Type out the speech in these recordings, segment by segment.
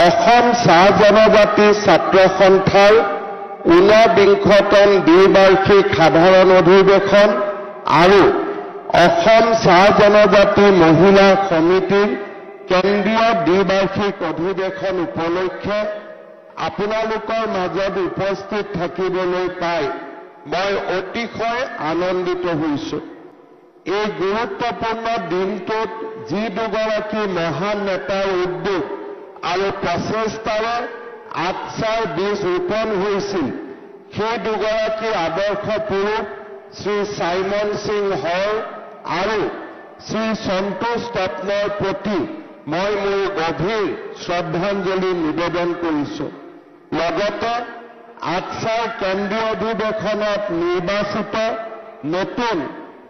অসম চাহ জনজাতি ছাত্ৰ সন্থাৰ 49তম দ্বিবাৰ্ষিক সাধাৰণ অধিৱেশন আৰু অসম চাহ জনজাতি মহিলা সমিতিৰ কেন্দ্ৰীয় দ্বিবাৰ্ষিক অধিৱেশন উপলক্ষে আপোনালোকৰ মাজত উপস্থিত থাকিবলৈ পাই মই অতিশয় আনন্দিত হৈছোঁ। এই গুৰুত্বপূৰ্ণ দিনটোত যি দুগৰাকী মহান নেতাৰ উদ্যোগ আৰু প্ৰচেষ্টাৰে আঠচাৰ বীজ ৰোপণ হৈছিল, সেই দুগৰাকী আদৰ্শ পুৰুষ শ্ৰী চাইমন সিং হৰ আৰু শ্ৰী সন্তোষ ৰত্নৰ প্ৰতি মই মোৰ গভীৰ শ্ৰদ্ধাঞ্জলি নিবেদন কৰিছোঁ। লগতে আঠচাৰ কেন্দ্ৰীয় অধিৱেশনত নিৰ্বাচিত নতুন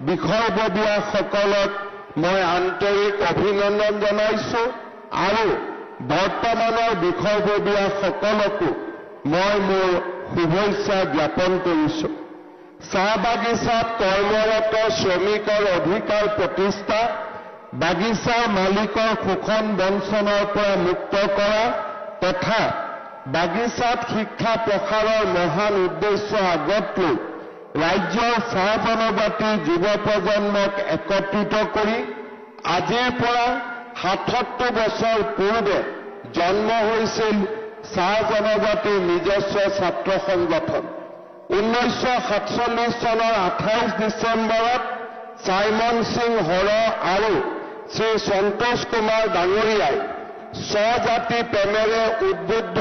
বিষয়ববীয়াসকলক মই আন্তৰিক অভিনন্দন জনাইছোঁ আৰু বৰ্তমানৰ বিষয়ববীয়াসকলকো মই মোৰ শুভেচ্ছা জ্ঞাপন কৰিছোঁ। চাহ বাগিচাত কৰ্মৰত শ্ৰমিকৰ অধিকাৰ প্ৰতিষ্ঠা, বাগিচাৰ মালিকৰ শোষণ বঞ্চনাৰ পৰা মুক্ত কৰা তথা বাগিচাত শিক্ষা প্ৰসাৰৰ মহান উদ্দেশ্য আগত লৈ ৰাজ্যৰ চাহ জনজাতি যুৱ প্ৰজন্মক একত্ৰিত কৰি আজিৰ পৰা ৭৭ বছৰ পূৰ্বে জন্ম হৈছিল চাহ জনজাতিৰ নিজস্ব ছাত্ৰ সংগঠন। 1947 চনৰ 28 ডিচেম্বৰত চাইমন সিং হৰ আৰু শ্ৰী সন্তোষ কুমাৰ ডাঙৰীয়াই স্বজাতি প্ৰেমেৰে উদ্বুদ্ধ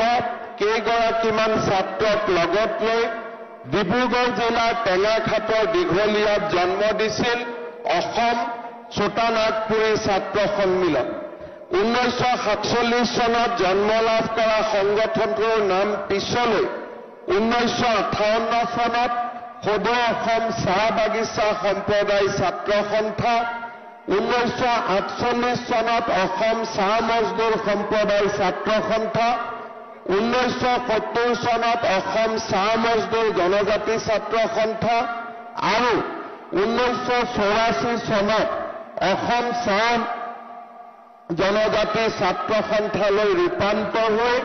কেইগৰাকীমান ছাত্ৰক লগত লৈ ডিব্ৰুগড় জিলাৰ টেঙাখাটৰ দীঘলীয়াত জন্ম দিছিল অসম ছোটানাগপুৰী ছাত্ৰ সন্মিলন। 1947 চনত জন্ম লাভ কৰা সংগঠনটোৰ নাম পিছলৈ 1958 চনত সদৌ অসম চাহ বাগিচা সম্প্ৰদায় ছাত্ৰ সন্থা, 1948 চনত অসম চাহ মজদুৰ সম্প্ৰদায় ছাত্ৰ সন্থা, 1970 চনত অসম চাহ মজদুৰ জনজাতি ছাত্ৰ সন্থা আৰু 1984 চনত অসম চাহ জনজাতি ছাত্ৰ সন্থালৈ ৰূপান্তৰ হৈ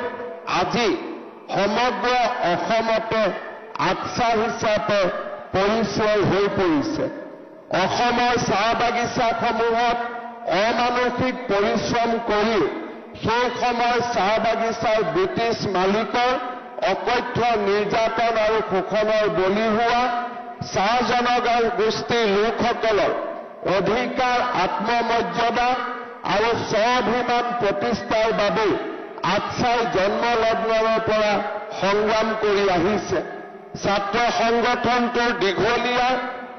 আজি সমগ্ৰ অসমতে আঠচা হিচাপে পৰিচয় হৈ পৰিছে। অসমৰ চাহ বাগিচাসমূহত অমানসিক পৰিশ্ৰম কৰি সেই সময়ৰ চাহ বাগিচাৰ ব্ৰিটিছ মালিকৰ অকথ্য নিৰ্যাতন আৰু শোষণৰ বলি হোৱা চাহ জনগোষ্ঠীৰ লোকসকলৰ অধিকাৰ, আত্মমৰ্যাদা আৰু স্বাভিমান প্ৰতিষ্ঠাৰ বাবে আঠচাই জন্মলগ্নৰ পৰা সংগ্ৰাম কৰি আহিছে। ছাত্ৰ সংগঠনটোৰ দীঘলীয়া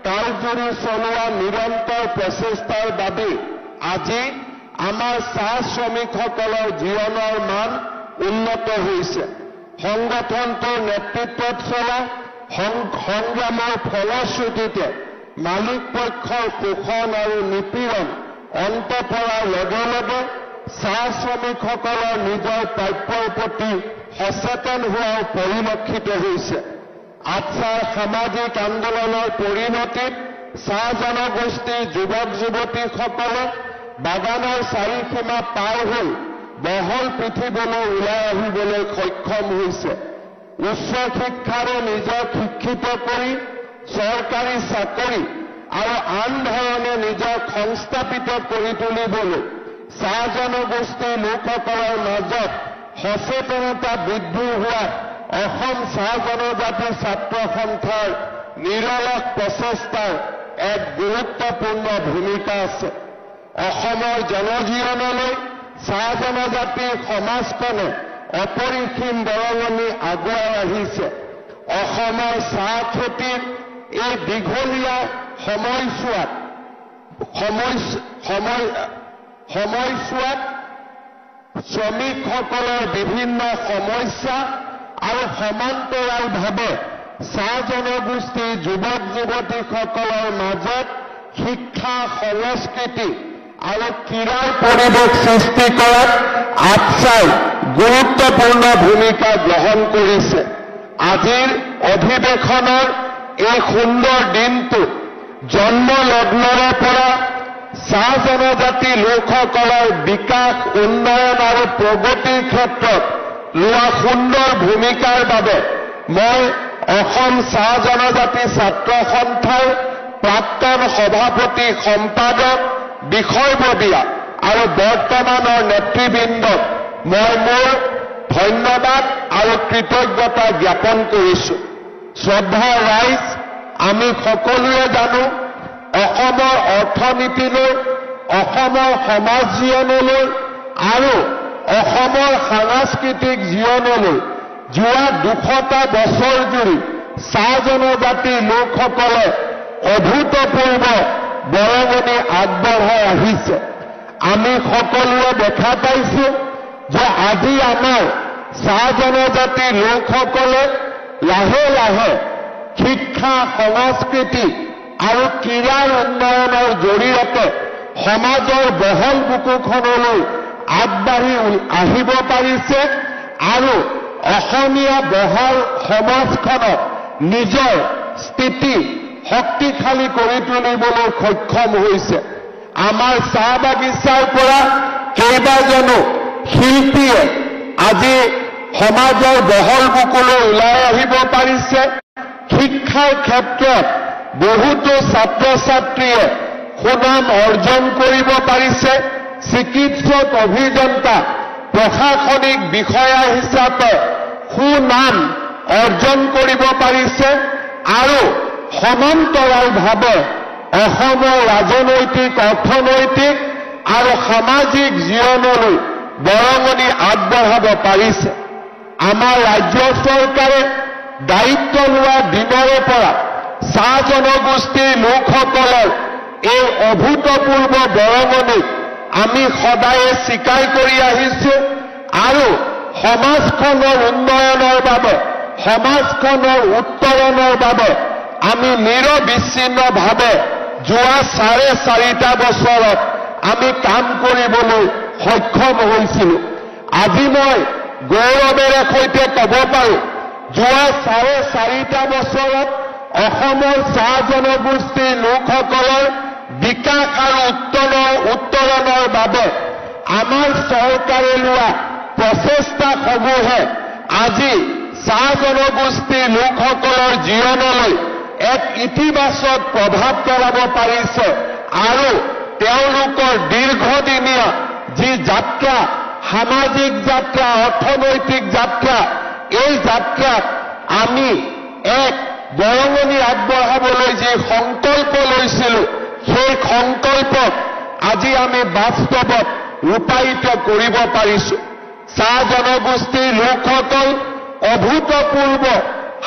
কালজুৰি চলোৱা নিৰন্তৰ প্ৰচেষ্টাৰ বাবে আজি আমাৰ চাহ শ্ৰমিকসকলৰ জীৱনৰ মান উন্নত হৈছে। সংগঠনটোৰ নেতৃত্বত চলা সংগ্ৰামৰ ফলশ্ৰুতিতে মালিক পক্ষৰ শোষণ আৰু নিপীড়ন অন্ত পৰাৰ লগে লগে চাহ শ্ৰমিকসকলৰ নিজৰ প্ৰাপ্যৰ প্ৰতি সচেতন হোৱাও পৰিলক্ষিত হৈছে। আঠচাৰ সামাজিক আন্দোলনৰ পৰিণতিত চাহ জনগোষ্ঠীৰ যুৱক যুৱতীসকলে বাগানৰ চাৰিসীমা পাৰ হৈ বহল পৃথিৱীলৈ ওলাই আহিবলৈ সক্ষম হৈছে। উচ্চ শিক্ষাৰে নিজক শিক্ষিত কৰি চৰকাৰী চাকৰি আৰু আন ধৰণে নিজক সংস্থাপিত কৰি তুলিবলৈ চাহ জনগোষ্ঠীৰ লোকসকলৰ মাজত সচেতনতা বৃদ্ধি হোৱা অসম চাহ জনজাতি ছাত্ৰ সন্থাৰ নিৰলস প্ৰচেষ্টাৰ এক গুৰুত্বপূৰ্ণ ভূমিকা আছে। অসমৰ জনজীৱনলৈ চাহ জনজাতিৰ সমাজখনে অপৰিসীম বৰঙণি আগুৱাই আহিছে। অসমৰ চাহ খেতিৰ এই দীঘলীয়া সময়ছোৱাত শ্ৰমিকসকলৰ বিভিন্ন সমস্যা আৰু সমান্তৰালভাৱে চাহ জনগোষ্ঠীৰ যুৱক যুৱতীসকলৰ মাজত শিক্ষা, সংস্কৃতি আৰু ক্ৰীড়াৰ পৰিৱেশ সৃষ্টি কৰাত আঠচাই গুৰুত্বপূৰ্ণ ভূমিকা গ্ৰহণ কৰিছে। আজিৰ অধিৱেশনৰ এই সুন্দৰ দিনটোত জন্মলগ্নৰে পৰা চাহ জনজাতি লোকসকলৰ বিকাশ উন্নয়ন আৰু প্ৰগতিৰ ক্ষেত্ৰত লোৱা সুন্দৰ ভূমিকাৰ বাবে মই অসম চাহ জনজাতি ছাত্ৰ সন্থাৰ প্ৰাক্তন সভাপতি সম্পাদক বিষয়ববীয়া আৰু বৰ্তমানৰ নেতৃবৃন্দক মই মোৰ ধন্যবাদ আৰু কৃতজ্ঞতা জ্ঞাপন কৰিছো। শ্ৰদ্ধাৰ ৰাইজ, আমি সকলোৱে জানো অসমৰ অৰ্থনীতিলৈ, অসমৰ সমাজ জীৱনলৈ আৰু অসমৰ সাংস্কৃতিক জীৱনলৈ যোৱা 200টা বছৰ জুৰি চাহ জনজাতি লোকসকলে অভূতপূৰ্ব বৰঙণি আগবঢ়াই আহিছে। আমি সকলোৱে দেখা পাইছো যে আজি আমাৰ চাহ জনজাতি লোকসকলে লাহে লাহে শিক্ষা, সংস্কৃতি আৰু ক্ৰীড়াৰ উন্নয়নৰ জৰিয়তে সমাজৰ বহল বুকুখনলৈ আগবাঢ়ি আহিব পাৰিছে আৰু অসমীয়া বহল সমাজখনক নিজৰ স্থিতি শক্তিশালী কৰি তুলিবলৈ সক্ষম হৈছে। আমাৰ চাহ বাগিচাৰ পৰা কেইবাজনো শিল্পীয়ে আজি সমাজৰ বহল বুকুলৈ ওলাই আহিব পাৰিছে। শিক্ষাৰ ক্ষেত্ৰত বহুতো ছাত্ৰ ছাত্ৰীয়ে সুনাম অৰ্জন কৰিব পাৰিছে। চিকিৎসক, অভিযন্তা, প্ৰশাসনিক বিষয়া হিচাপে সুনাম অৰ্জন কৰিব পাৰিছে আৰু সমান্তৰালভাৱে অসমৰ ৰাজনৈতিক, অৰ্থনৈতিক আৰু সামাজিক জীৱনলৈ বৰঙণি আগবঢ়াব পাৰিছে। আমাৰ ৰাজ্য চৰকাৰে দায়িত্ব লোৱা দিনৰে পৰা চাহ জনগোষ্ঠীৰ লোকসকলৰ এই অভূতপূৰ্ব বৰঙণিক আমি সদায়ে স্বীকাৰ কৰি আহিছো আৰু সমাজখনৰ উন্নয়নৰ বাবে, সমাজখনৰ উত্তৰণৰ বাবে আমি নিৰবিচ্ছিন্নভাৱে যোৱা 4.5 বছৰত আমি কাম কৰিবলৈ সক্ষম হৈছিলো। আজি মই গৌৰৱেৰে সৈতে ক'ব পাৰো, যোৱা 4.5 বছৰত অসমৰ চাহ জনগোষ্ঠীৰ লোকসকলৰ বিকাশ আৰু উত্তৰণৰ বাবে আমাৰ চৰকাৰে লোৱা প্ৰচেষ্টাসমূহে আজি চাহ জনগোষ্ঠীৰ লোকসকলৰ জীৱনলৈ এক ইতিবাচক প্ৰভাৱ পেলাব পাৰিছে আৰু তেওঁলোকৰ দীৰ্ঘদিনীয়া যি যাত্ৰা, সামাজিক যাত্ৰা, অৰ্থনৈতিক যাত্ৰা, এই যাত্ৰাত আমি এক বৰঙণি আগবঢ়াবলৈ যি সংকল্প লৈছিলো, সেই সংকল্পক আজি আমি বাস্তৱত ৰূপায়িত কৰিব পাৰিছো। চাহ জনগোষ্ঠীৰ লোকসকল অভূতপূৰ্ব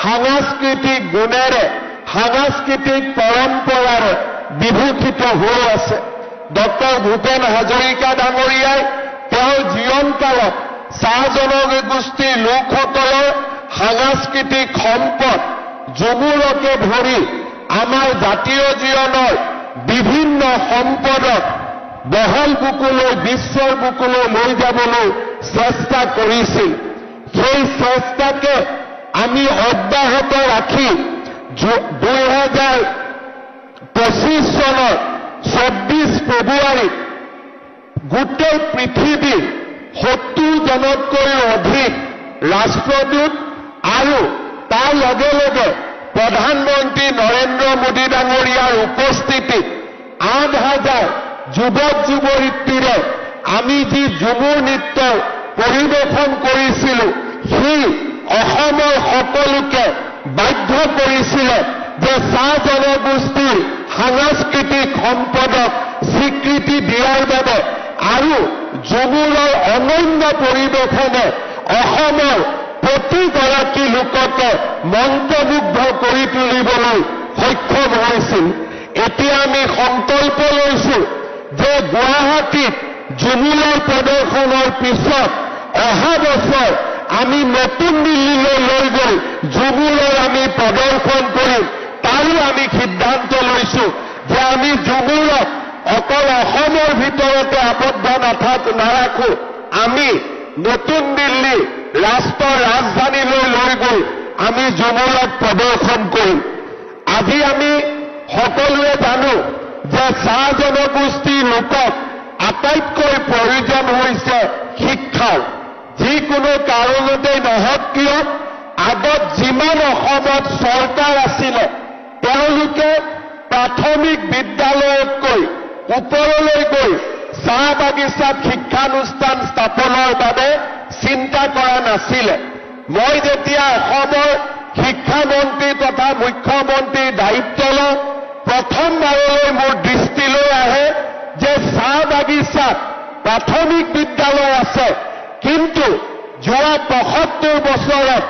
সাংস্কৃতিক গুণেৰে, সাংস্কৃতিক পৰম্পৰাৰে বিভূষিত হৈ আছে। ডক্টৰ ভূপেন হাজৰিকা ডাঙৰীয়াই তেওঁৰ জীৱনকালত চাহ জনগোষ্ঠীৰ লোকসকলৰ সাংস্কৃতিক সম্পদ ঝুমুৰকে ধৰি আমাৰ জাতীয় জীৱনৰ বিভিন্ন সম্পদক বহল বুকুলৈ, বিশ্বৰ বুকুলৈ লৈ যাবলৈ চেষ্টা কৰিছিল। সেই চেষ্টাকে আমি অব্যাহত ৰাখি 2025 চনৰ 24 ফেব্ৰুৱাৰীত গোটেই পৃথিৱীৰ 70জনতকৈও অধিক ৰাষ্ট্ৰদূত আৰু তাৰ লগে লগে প্ৰধানমন্ত্ৰী নৰেন্দ্ৰ মোদী ডাঙৰীয়াৰ উপস্থিতিত 8,000 যুৱক যুৱতীৰে আমি যি ঝুমুৰ নৃত্য পৰিৱেশন কৰিছিলো, সেই অসমৰ সকলোকে বাধ্য কৰিছিলে যে চাহ জনগোষ্ঠীৰ সাংস্কৃতিক সম্পদক স্বীকৃতি দিয়াৰ বাবে আৰু ঝুমুৰৰ অনন্য পৰিৱেশনে অসমৰ প্ৰতিগৰাকী লোককে মন্ত্ৰমুগ্ধ কৰি তুলিবলৈ সক্ষম হৈছিল। এতিয়া আমি সংকল্প লৈছো যে গুৱাহাটীত ঝুমুৰৰ প্ৰদৰ্শনৰ পিছত অহা বছৰ আমি নতুন দিল্লীলৈ লৈ গৈ ঝুমুৰৰ আমি প্ৰদৰ্শন কৰিম। তাৰো আমি সিদ্ধান্ত লৈছো যে আমি ঝুমুৰক অকল অসমৰ ভিতৰতে আবদ্ধ নাৰাখো, আমি নতুন দিল্লী ৰাষ্ট্ৰৰ ৰাজধানীলৈ লৈ গৈ আমি ঝুমুৰক প্ৰদৰ্শন কৰিম। আজি আমি সকলোৱে জানো যে চাহ জনগোষ্ঠীৰ লোকক আটাইতকৈ প্ৰয়োজন হৈছে শিক্ষাৰ। যিকোনো কাৰণতেই নহওক কিয় আগত যিমান অসমত চৰকাৰ আছিলে তেওঁলোকে প্ৰাথমিক বিদ্যালয়তকৈ ওপৰলৈ গৈ চাহ বাগিচাত শিক্ষানুষ্ঠান স্থাপনৰ বাবে চিন্তা কৰা নাছিলে। মই যেতিয়া অসমৰ শিক্ষামন্ত্ৰী তথা মুখ্যমন্ত্ৰীৰ দায়িত্ব লওঁ প্ৰথমবাৰলৈ মোৰ দৃষ্টিলৈ আহে যে চাহ বাগিচাত প্ৰাথমিক বিদ্যালয় আছে, কিন্তু যোৱা ৭৫ বছৰত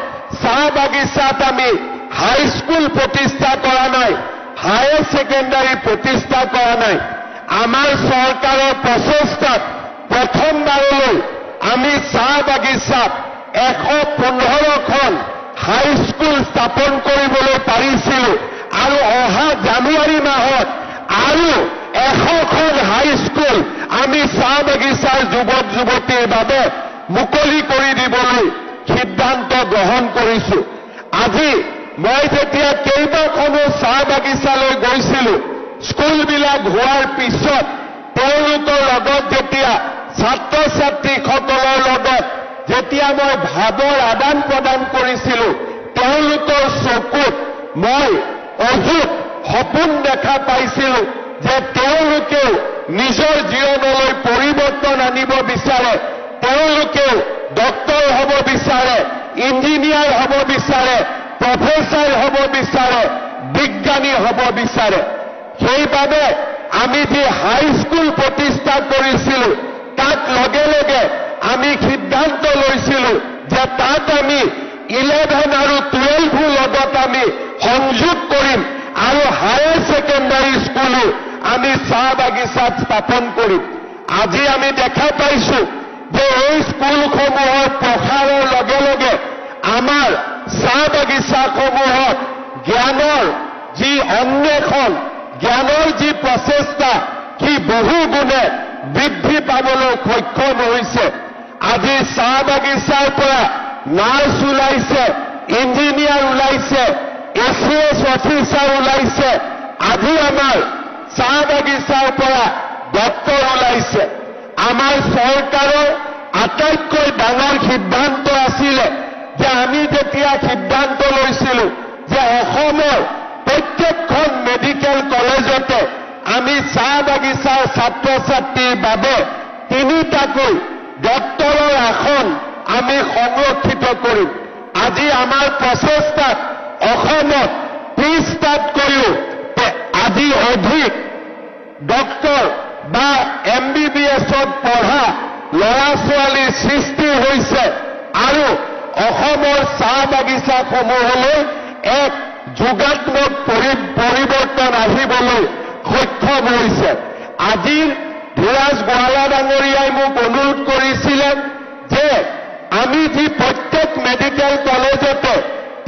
চাহ বাগিচাত আমি হাইস্কুল প্ৰতিষ্ঠা কৰা নাই, হায়াৰ ছেকেণ্ডাৰী প্ৰতিষ্ঠা কৰা নাই। আমাৰ চৰকাৰৰ প্ৰচেষ্টাত প্ৰথমবাৰলৈ আমি চাহ বাগিচাত ১১৫খন হাইস্কুল স্থাপন কৰিবলৈ পাৰিছিলোঁ আৰু অহা জানুৱাৰী মাহত আৰু ১০০খন হাইস্কুল আমি চাহ বাগিচাৰ যুৱক যুৱতীৰ বাবে মুকলি কৰি দিবলৈ সিদ্ধান্ত গ্ৰহণ কৰিছোঁ। আজি মই যেতিয়া কেইবাখনো চাহ বাগিচালৈ গৈছিলোঁ, স্কুলবিলাক হোৱাৰ পিছত তেওঁলোকৰ লগত যেতিয়া ছাত্ৰ ছাত্ৰীসকলৰ লগত যেতিয়া মই ভাৱৰ আদান প্ৰদান কৰিছিলোঁ তেওঁলোকৰ চকুত মই অযুত সপোন দেখা পাইছিলোঁ যে তেওঁলোকেও নিজৰ জীৱনলৈ পৰিৱৰ্তন আনিব বিচাৰে, তেওঁলোকেও ডক্টৰ হ'ব বিচাৰে, ইঞ্জিনিয়াৰ হ'ব বিচাৰে, প্ৰফেচাৰ হ'ব বিচাৰে, বিজ্ঞানী হ'ব বিচাৰে। সেইবাবে আমি যি হাইস্কুল প্ৰতিষ্ঠা কৰিছিলোঁ তাক লগে লগে আমি সিদ্ধান্ত লৈছিলোঁ যে তাত আমি 11 আৰু 12 লগত আমি সংযোগ কৰিম আৰু হায়াৰ ছেকেণ্ডাৰী স্কুলো আমি চাহ বাগিচাত স্থাপন কৰিম। আজি আমি দেখা পাইছোঁ যে এই স্কুলসমূহৰ প্ৰসাৰৰ লগে লগে আমাৰ চাহ বাগিচাসমূহত জ্ঞানৰ যি অন্বেষণ, জ্ঞানৰ যি প্ৰচেষ্টা সি বহু গুণে বৃদ্ধি পাবলৈ সক্ষম হৈছে। আজি চাহ বাগিচাৰ পৰা নাৰ্ছ ওলাইছে, ইঞ্জিনিয়াৰ ওলাইছে, ACS অফিচাৰ ওলাইছে, আজি আমাৰ চাহ বাগিচাৰ পৰা ডক্টৰ ওলাইছে। আমাৰ চৰকাৰৰ আটাইতকৈ ডাঙৰ সিদ্ধান্ত আছিলে যে আমি যেতিয়া সিদ্ধান্ত লৈছিলোঁ যে অসমৰ প্ৰত্যেকখন মেডিকেল কলেজতে আমি চাহ বাগিচাৰ ছাত্ৰ ছাত্ৰীৰ বাবে 3টাকৈ ডক্টৰৰ আসন আমি সংৰক্ষিত কৰিম। আজি আমাৰ প্ৰচেষ্টাত অসমত 30টাতকৈও আজি অধিক ডক্টৰ বা MBBSত পঢ়া ল'ৰা ছোৱালীৰ সৃষ্টি হৈছে আৰু অসমৰ চাহ বাগিচাসমূহলৈ এক যোগাত্মক পৰিৱৰ্তন আহিবলৈ সক্ষম হৈছে। আজিৰ ধীৰাজ গোৱালা ডাঙৰীয়াই মোক অনুৰোধ কৰিছিলে যে আমি যি প্ৰত্যেক মেডিকেল কলেজতে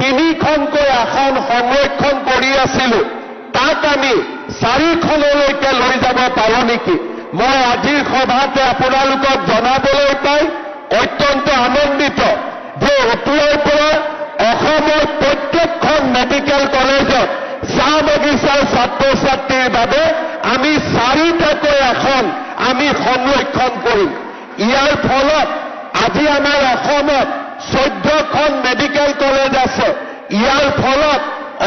3খনকৈ আসন সংৰক্ষণ কৰি আছিলোঁ তাক আমি 4খনলৈকে লৈ যাব পাৰোঁ নেকি। মই আজিৰ সভাতে আপোনালোকক জনাবলৈ পাই অত্যন্ত আনন্দিত যে এতিয়াৰ পৰা অসমৰ প্ৰত্যেকখন মেডিকেল কলেজত চাহ বাগিচাৰ ছাত্ৰ ছাত্ৰীৰ বাবে আমি 4টাকৈ আসন আমি সংৰক্ষণ কৰিম। ইয়াৰ ফলত আজি আমাৰ অসমত 14খন মেডিকেল কলেজ আছে। ইয়াৰ ফলত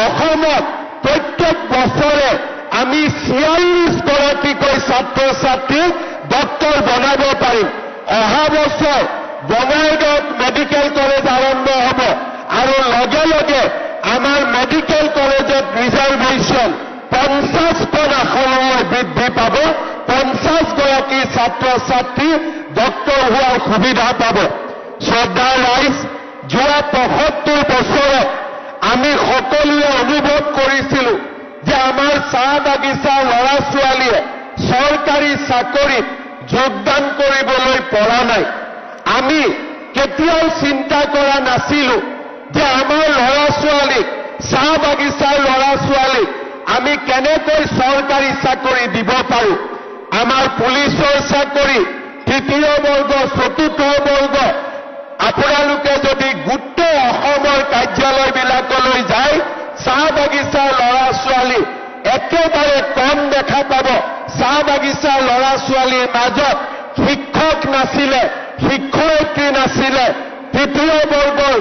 অসমত প্ৰত্যেক বছৰে আমি 46গৰাকীকৈ ছাত্ৰ ছাত্ৰীক ডক্টৰ বনাব পাৰিম। অহা বছৰ বঙাইগাঁৱত মেডিকেল কলেজ আৰম্ভ হ'ব আৰু লগে লগে আমাৰ মেডিকেল কলেজত ৰিজাৰ্ভেশ্যন 50খন আসনলৈ বৃদ্ধি পাব। 50গৰাকী ছাত্ৰ ছাত্ৰী ডক্টৰ হোৱাৰ সুবিধা পাব। শ্ৰদ্ধাৰ ৰাইজ, যোৱা 75 বছৰত আমি সকলোৱে অনুভৱ কৰিছিলোঁ যে আমাৰ চাহ বাগিচাৰ ল'ৰা ছোৱালীয়ে চৰকাৰী চাকৰিত যোগদান কৰিবলৈ পৰা নাই। আমি কেতিয়াও চিন্তা কৰা নাছিলোঁ যে আমাৰ ল'ৰা ছোৱালীক, চাহ বাগিচাৰ ল'ৰা ছোৱালীক আমি কেনেকৈ চৰকাৰী চাকৰি দিব পাৰোঁ। আমাৰ পুলিচৰ চাকৰি 3য় বৰ্গ 4ৰ্থ বৰ্গ আপোনালোকে যদি গোটেই অসমৰ কাৰ্যালয়বিলাকলৈ যায় চাহ বাগিচাৰ ল'ৰা ছোৱালী একেবাৰে কম দেখা পাব চাহ বাগিচাৰ ল'ৰা ছোৱালীৰ মাজত শিক্ষক নাছিলে, শিক্ষয়িত্ৰী নাছিলে, তৃতীয় বৰ্গৰ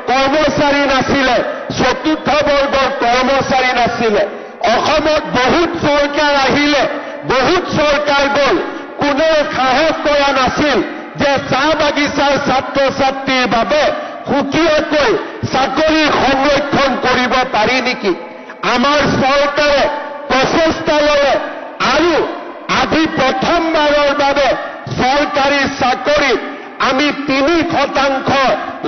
কৰ্মচাৰী নাছিলে, চতুৰ্থ বৰ্গৰ কৰ্মচাৰী নাছিলে। অসমত বহুত চৰকাৰ আহিলে, বহুত চৰকাৰ গ'ল, কোনেও সাহস কৰা নাছিল যে চাহ বাগিচাৰ ছাত্ৰ ছাত্ৰীৰ বাবে সুকীয়াকৈ চাকৰি সংৰক্ষণ কৰিব পাৰি নেকি। আমাৰ চৰকাৰে প্ৰচেষ্টা ল'লে আৰু আজি প্ৰথমবাৰৰ বাবে চৰকাৰী চাকৰিত আমি 3%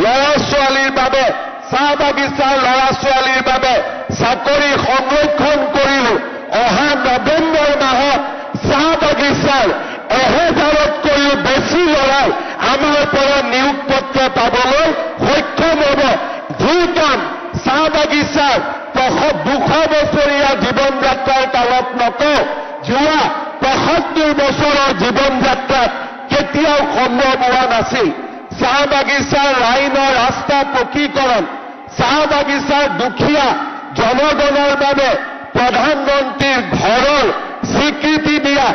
ল'ৰা ছোৱালীৰ বাবে, চাহ বাগিচাৰ ল'ৰা ছোৱালীৰ বাবে চাকৰি সংৰক্ষণ কৰিলো। অহা নৱেম্বৰ মাহত চাহ বাগিচাৰ 1000তকৈও বেছি ল'ৰাই আমাৰ পৰা নিয়োগ পত্ৰ পাবলৈ সক্ষম হ'ব। যি কাম চাহ বাগিচাৰ 200 বছৰীয়া জীৱন যাত্ৰাৰ কালত নকওঁ, যোৱা 75 বছৰৰ জীৱন যাত্ৰাত কেতিয়াও সম্ভৱ হোৱা নাছিল। চাহ বাগিচাৰ লাইনৰ ৰাস্তা পকীকৰণ, চাহ বাগিচাৰ দুখীয়া জনগণৰ বাবে প্ৰধানমন্ত্ৰীৰ ঘৰৰ স্বীকৃতি দিয়া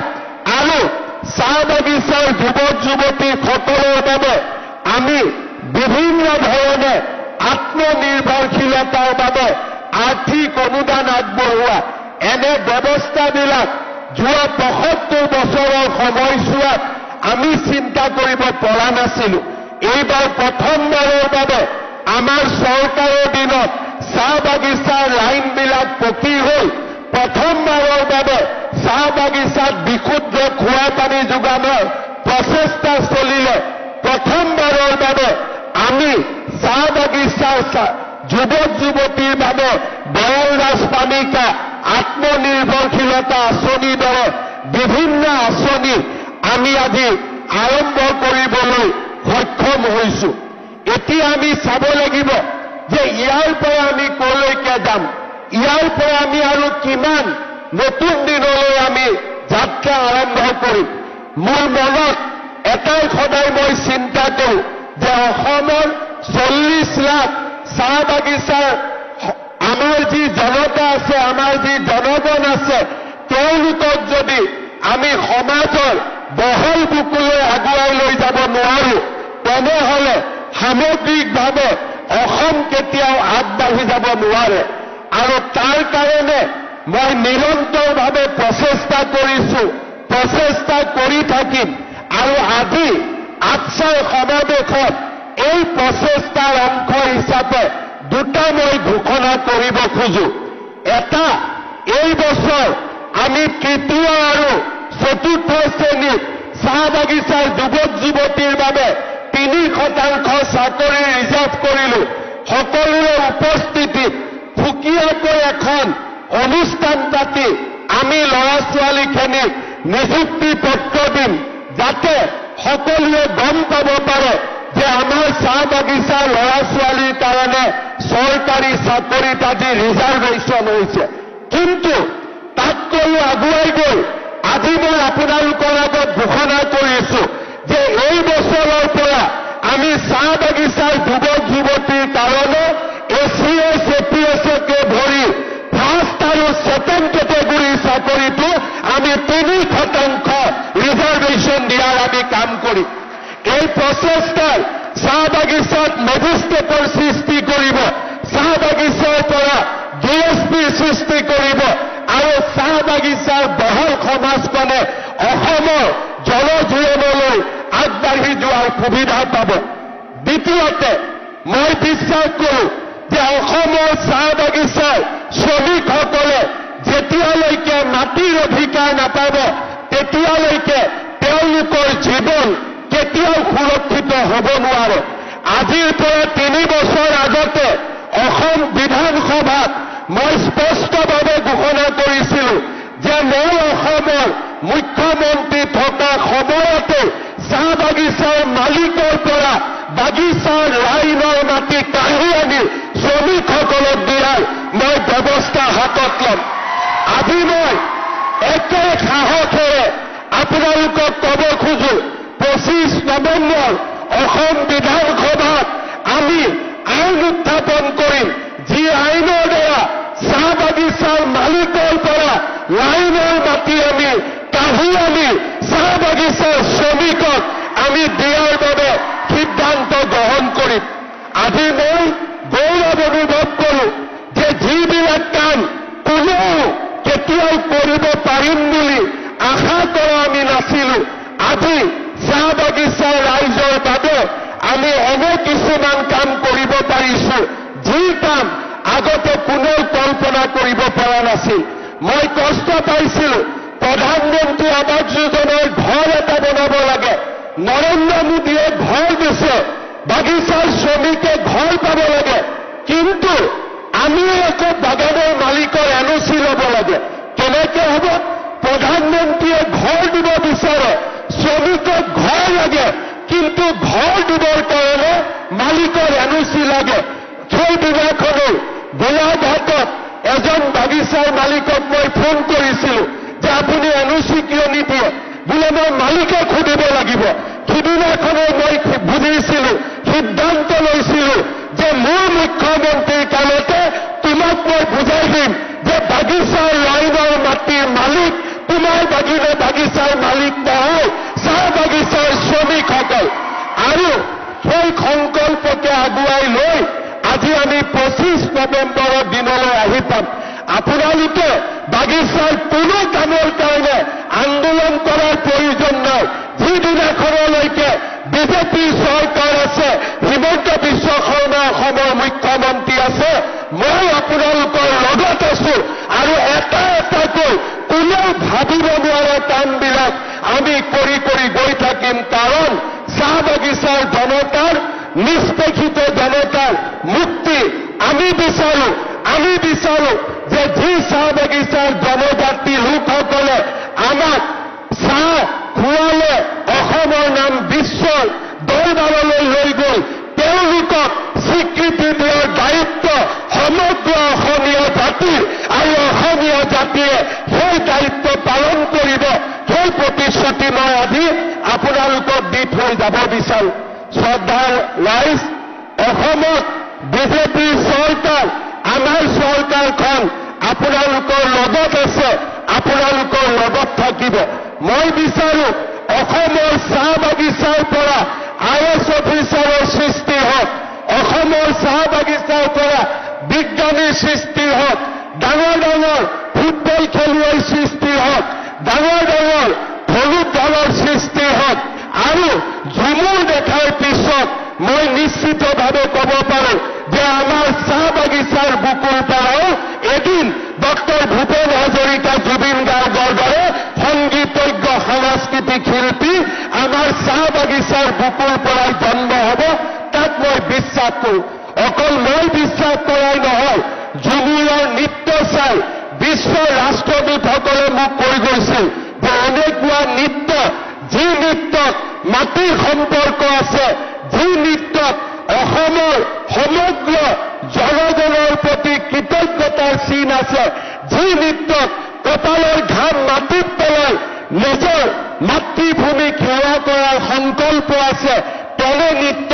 আৰু চাহ বাগিচাৰ যুৱক যুৱতীসকলৰ বাবে আমি বিভিন্ন ধৰণে আত্মনিৰ্ভৰশীলতাৰ বাবে আৰ্থিক অনুদান আগবঢ়োৱা, এনে ব্যৱস্থাবিলাক যোৱা 75 বছৰৰ সময়ছোৱাত আমি চিন্তা কৰিব পৰা নাছিলো। এইবাৰ প্ৰথমবাৰৰ বাবে আমাৰ চৰকাৰৰ দিনত চাহ বাগিচাৰ লাইনবিলাক পকী হ'ল। প্ৰথমবাৰৰ বাবে চাহ বাগিচাত বিশুদ্ধ খোৱা পানী যোগানৰ প্ৰচেষ্টা চলিলে। প্ৰথমবাৰৰ বাবে আমি চাহ বাগিচাৰ যুৱক যুৱতীৰ বাবে বয়ল ৰাজপানিকা আত্মনিৰ্ভৰশীলতা আঁচনিৰ দৰে বিভিন্ন আঁচনি আমি আজি আৰম্ভ কৰিবলৈ সক্ষম হৈছো। এতিয়া আমি চাব লাগিব যে ইয়াৰ পৰা আমি কলৈকে যাম, ইয়াৰ পৰা আমি আৰু কিমান নতুন দিনলৈ আমি যাত্ৰা আৰম্ভ কৰিম। মোৰ মনত এটাই সদায় মই চিন্তা কৰোঁ যে অসমৰ 40 লাখ চাহ বাগিচাৰ আমাৰ যি জনতা আছে, আমাৰ যি জনগণ আছে, তেওঁলোকক যদি আমি সমাজৰ বহল বুকুলৈ আগুৱাই লৈ যাব নোৱাৰো, তেনেহলে সামগ্ৰিকভাৱে অসম কেতিয়াও আগবাঢ়ি যাব নোৱাৰে। আৰু তাৰ কাৰণে মই নিৰন্তৰভাৱে প্ৰচেষ্টা কৰিছো, প্ৰচেষ্টা কৰি থাকিম। আৰু আজি আটছাৰ সমাৱেশত এই প্ৰচেষ্টাৰ অংশ হিচাপে দুটা মই ঘোষণা কৰিব খোজো। এটা, এই বছৰ আমি তৃতীয় আৰু চতুৰ্থ শ্ৰেণীত চাহ বাগিচাৰ যুৱক যুৱতীৰ বাবে 3% চাকৰি ৰিজাৰ্ভ কৰিলো। সকলোৰে উপস্থিতিত সুকীয়াকৈ এখন অনুষ্ঠান পাতি আমি ল'ৰা ছোৱালীখিনিক নিযুক্তি পত্ৰ দিম, যাতে সকলোৱে গম পাব পাৰে যে আমাৰ চাহ বাগিচাৰ ল'ৰা ছোৱালীৰ কাৰণে চৰকাৰী চাকৰিত আজি ৰিজাৰ্ভেশ্যন হৈছে। কিন্তু তাতকৈও আগুৱাই গৈ আজি মই আপোনালোকৰ আগত ঘোষণা কৰিছো যে এই বছৰৰ পৰা আমি চাহ বাগিচাৰ যুৱক যুৱতীৰ কাৰণে ACS APSকে ধৰি ফাৰ্ষ্ট আৰু ছেকেণ্ড কেটেগৰীৰ চাকৰিটো আমি 3% ৰিজাৰ্ভেশ্যন দিয়াৰ আমি কাম কৰিম। এই প্ৰচেষ্টাই চাহ বাগিচাত মেজিষ্ট্ৰেটৰ সৃষ্টি কৰিব, চাহ বাগিচাৰ পৰা DSPৰ সৃষ্টি কৰিব আৰু চাহ বাগিচাৰ বহল সমাজখনে অসমৰ জনজীৱনলৈ আগবাঢ়ি যোৱাৰ সুবিধা পাব। দ্বিতীয়তে, মই বিশ্বাস কৰোঁ যে অসমৰ চাহ বাগিচাৰ শ্ৰমিকসকলে যেতিয়ালৈকে মাটিৰ অধিকাৰ নাপাব, তেতিয়ালৈকে তেওঁলোকৰ জীৱন কেতিয়াও সুৰক্ষিত হ'ব নোৱাৰে। আজিৰ পৰা 3 বছৰ আগতে অসম বিধানসভাত মই স্পষ্টভাৱে ঘোষণা কৰিছিলো যে মই অসমৰ মুখ্যমন্ত্ৰী থকা সময়তে চাহ বাগিচাৰ মালিকৰ পৰা বাগিচাৰ লাইনৰ মাটি কাঢ়ি আনি শ্ৰমিকসকলক দিয়াৰ মই ব্যৱস্থা হাতত ল'ম। আজি মই একে সাহসেৰে আপোনালোকক ক'ব খোজো, 25 নৱেম্বৰ অসম বিধানসভাত আমি আইন উত্থাপন কৰিম, যি আইনৰ দ্বাৰা চাহ বাগিচাৰ মালিকৰ লাইনৰ মাটি আমি কাঢ়ি আনি চাহ বাগিচাৰ শ্ৰমিকক আমি দিয়াৰ বাবে সিদ্ধান্ত গ্ৰহণ কৰিম। আজি মই গৌৰৱ অনুভৱ কৰোঁ যে যিবিলাক কাম কোনেও কেতিয়াও কৰিব পাৰিম বুলি আশা কৰা আমি নাছিলোঁ, আজি চাহ বাগিচাৰ ৰাইজৰ বাবে আমি এনে কিছুমান কাম কৰিব পাৰিছোঁ যি কাম আগতে কোনেও কল্পনা কৰিব পৰা নাছিল। মই কষ্ট পাইছিলোঁ, প্ৰধানমন্ত্ৰী আৱাস যোজনাৰ ঘৰ এটা বনাব লাগে, নৰেন্দ্ৰ মোদীয়ে ঘৰ দিছে, বাগিচাৰ শ্ৰমিকে ঘৰ পাব লাগে, কিন্তু আমি আকৌ বাগানৰ মালিকৰ এনঅ'চি ল'ব লাগে। কেনেকে হ'ব? প্ৰধানমন্ত্ৰীয়ে ঘৰ দিব বিচাৰে, শ্ৰমিকক ঘৰ লাগে, কিন্তু ঘৰ দিবৰ কাৰণে মালিকৰ এনঅ'চি লাগে। সেইদিনাখনো গোলাঘাটত এজন বাগিচাৰ মালিকক মই ফোন কৰিছিলোঁ যে আপুনি এনঅ'চি কিয় নিদিয়ে? বোলে মই মালিকক সুধিব লাগিব। সিদিনাখনো মই বুজিছিলোঁ, সিদ্ধান্ত লৈছিলোঁ যে মোৰ মুখ্যমন্ত্ৰীৰ কামতে তোমাক মই বুজাই দিম যে বাগিচাৰ লাইনৰ মাটিৰ মালিক তোমাৰ বাগিচাৰ মালিক নহয়, চাহ বাগিচাৰ শ্ৰমিকসকল। আৰু সেই সংকল্পকে আগুৱাই লৈ আজি আমি 25 নৱেম্বৰৰ দিনলৈ আহি পাম। আপোনালোকে বাগিচাৰ কোনো কামৰ কাৰণে আন্দোলন কৰাৰ প্ৰয়োজন নাই। যিদিনাখনলৈকে বিজেপি চৰকাৰ আছে, হিমন্ত বিশ্ব শৰ্মা অসমৰ মুখ্যমন্ত্ৰী আছে, মই আপোনালোকৰ লগত আছো। আৰু এটা এটাকৈ কোনেও ভাবিব নোৱাৰা কামবিলাক আমি কৰি কৰি গৈ থাকিম। কাৰণ চাহ বাগিচাৰ জনতাৰ, নিষ্পেষিত জনতাৰ মুক্তি আমি বিচাৰো। আমি বিচাৰো যে যি চাহ বাগিচাৰ জনজাতি লোকসকলে আমাক চাহ খুৱালে, অসমৰ নাম বিশ্বৰ দৰবাৰলৈ লৈ গ'ল, তেওঁলোকক স্বীকৃতি দিয়াৰ দায়িত্ব সমগ্ৰ অসমীয়া জাতিৰ, আৰু অসমীয়া জাতিয়ে সেই দায়িত্ব পালন কৰিব। সেই প্ৰতিশ্ৰুতি মই আজি আপোনালোকক দি থৈ যাব বিচাৰো। শ্ৰদ্ধাৰ ৰাইজ, অসমত বিজেপিৰ চৰকাৰ, আমাৰ চৰকাৰখন আপোনালোকৰ লগত আছে, আপোনালোকৰ লগত থাকিব। মই বিচাৰো অসমৰ চাহ বাগিচাৰ পৰা IAS অফিচাৰৰ সৃষ্টি হওক, অসমৰ চাহ বাগিচাৰ পৰা বিজ্ঞানীৰ সৃষ্টি হওক, ডাঙৰ ডাঙৰ ফুটবল খেলুৱৈৰ সৃষ্টি হওক, ডাঙৰ ডাঙৰ ধনুক দলৰ সৃষ্টি হওক। আৰু ঝুমুৰ দেখাৰ পিছত মই নিশ্চিতভাৱে ক'ব পাৰোঁ যে আমাৰ চাহ বাগিচাৰ বুকুৰ পৰাও এদিন ডক্টৰ ভূপেন হাজৰিকা, জুবিন গাৰ্গৰ দৰে সংগীতজ্ঞ সাংস্কৃতিক শিল্পী আমাৰ চাহ বাগিচাৰ বুকুৰ পৰাই জন্ম হ'ব, তাক মই বিশ্বাস কৰোঁ। অকল মই বিশ্বাস কৰাই নহয়, ঝুমুৰৰ নৃত্য চাই বিশ্বৰ ৰাষ্ট্ৰদূতসকলে মোক কৈ গৈছিল যে এনেকুৱা নৃত্য, যি নৃত্যত মাটিৰ সম্পৰ্ক আছে, যি নৃত্যত অসমৰ সমগ্ৰ জনগণৰ প্ৰতি কৃতজ্ঞতাৰ চিন আছে, যি নৃত্যত কপালৰ ঘাম মাটিত পেলাই নিজৰ মাতৃভূমিক সেৱা কৰাৰ সংকল্প আছে, তেনে নৃত্য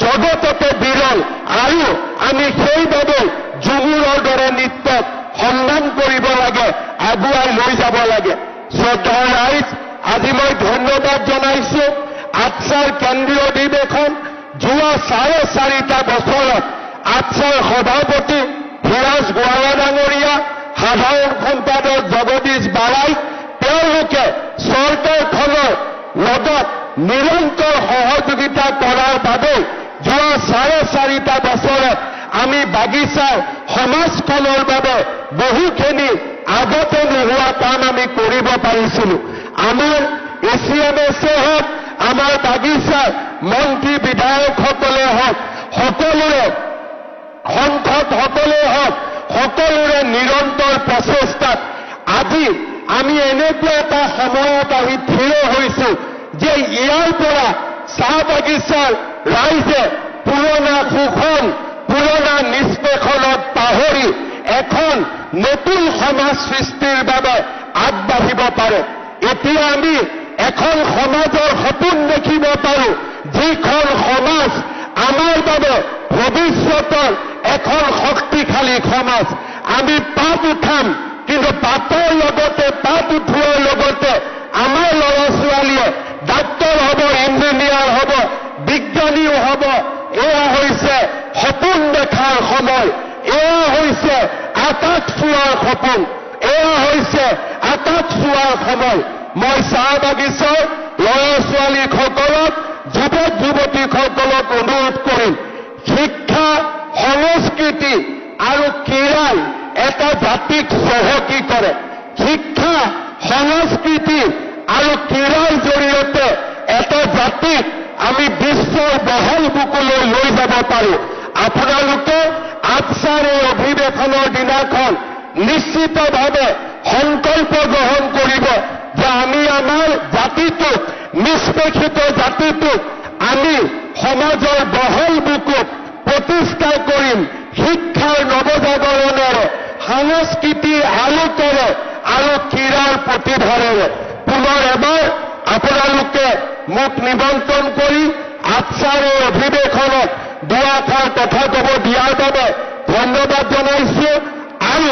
জগততে বিৰল। আৰু আমি সেইবাবে ঝুমুৰৰ দৰে নৃত্যক সন্মান কৰিব লাগে, আগুৱাই লৈ যাব লাগে। শ্ৰদ্ধাৰ ৰাইজ, আজি মই ধন্যবাদ জনাইছো আটছাৰ কেন্দ্ৰীয় অধিৱেশন যোৱা 4.5 বছৰত আটছাৰ সভাপতি ধীৰাজ গোৱালা ডাঙৰীয়া, সাধাৰণ সম্পাদক জগদীশ বাৰাই, তেওঁলোকে চৰকাৰখনৰ লগত নিৰন্তৰ সহযোগিতা কৰাৰ বাবে যোৱা 4.5 বছৰত আমি বাগিচাৰ সমাজখনৰ বাবে বহুখিনি আগতে নোহোৱা কাম আমি কৰিব পাৰিছিলোঁ। আমাৰ ACMSে হওক, আমাৰ বাগিচাৰ মন্ত্ৰী বিধায়কসকলে হওক, সকলোৰে সংসদসকলে হওক, সকলোৰে নিৰন্তৰ প্ৰচেষ্টাত আজি আমি এনেকুৱা এটা সময়ত আহি থিয় হৈছো যে ইয়াৰ পৰা চাহ বাগিচাৰ ৰাইজে পুৰণা শোষণ, পুৰণা নিষ্পেষণত পাহৰি এখন নতুন সমাজ সৃষ্টিৰ বাবে আগবাঢ়িব পাৰে। এতিয়া আমি এখন সমাজৰ সপোন দেখিব পাৰোঁ, যিখন সমাজ আমাৰ বাবে ভৱিষ্যতৰ এখন শক্তিশালী সমাজ। আমি পাত উঠাম, কিন্তু পাতৰ লগতে তাত উঠোৱাৰ লগতে আমাৰ ল'ৰা ছোৱালীয়ে ডাক্তৰ হ'ব, ইঞ্জিনিয়াৰ হ'ব, বিজ্ঞানীও হ'ব। এয়া হৈছে সপোন দেখাৰ সময়, এয়া হৈছে আকাশ চোৱাৰ সপোন, এয়া হৈছে আকাশ চোৱাৰ সময়। মই চাহ বাগিচাৰ ল'ৰা ছোৱালীসকলক, যুৱক যুৱতীসকলক অনুৰোধ কৰিম, শিক্ষা, সংস্কৃতি আৰু ক্ৰীড়াই এটা জাতিক চহকী কৰে। শিক্ষা, সংস্কৃতি আৰু ক্ৰীড়াৰ জৰিয়তে এটা জাতিক আমি বিশ্বৰ বহল বুকুলৈ লৈ যাব পাৰোঁ। আপোনালোকে আপছাৰ এই অধিৱেশনৰ দিনাখন নিশ্চিতভাৱে সংকল্প গ্ৰহণ কৰিব যে আমি আমাৰ জাতিটোক, নিষ্পেষিত জাতিটোক আমি সমাজৰ বহল বুকুত প্ৰতিষ্ঠা কৰিম শিক্ষাৰ নৱজাগৰণেৰে, সাংস্কৃতিৰ আলোকেৰে আৰু ক্ৰীড়াৰ প্ৰতিভাৰেৰে। পুনৰ এবাৰ আপোনালোকে মোক নিমন্ত্ৰণ কৰি আপছাৰ এই অধিৱেশনত দুআষাৰ কথা ক'ব দিয়াৰ বাবে ধন্যবাদ জনাইছোঁ। আৰু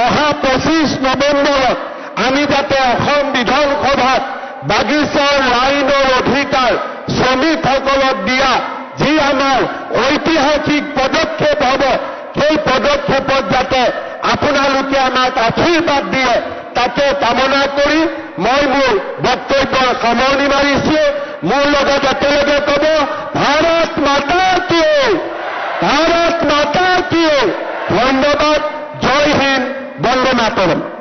অহা 25 নৱেম্বৰত আমি যাতে অসম বিধানসভাত বাগিচাৰ লাইনৰ অধিকাৰ শ্ৰমিকসকলক দিয়া যি আমাৰ ঐতিহাসিক পদক্ষেপ হ'ব, সেই পদক্ষেপত যাতে আপোনালোকে আমাক আশীৰ্বাদ দিয়ে, তাকে কামনা কৰি মই মোৰ বক্তব্যৰ সামৰণি মাৰিছোঁ। মোৰ লগত একেলগে ক'ব, ভাৰত মাতা কি, ভাৰত মাতা কি। ধন্যবাদ। জয় হিন্দ, বন্দে মাতৰম।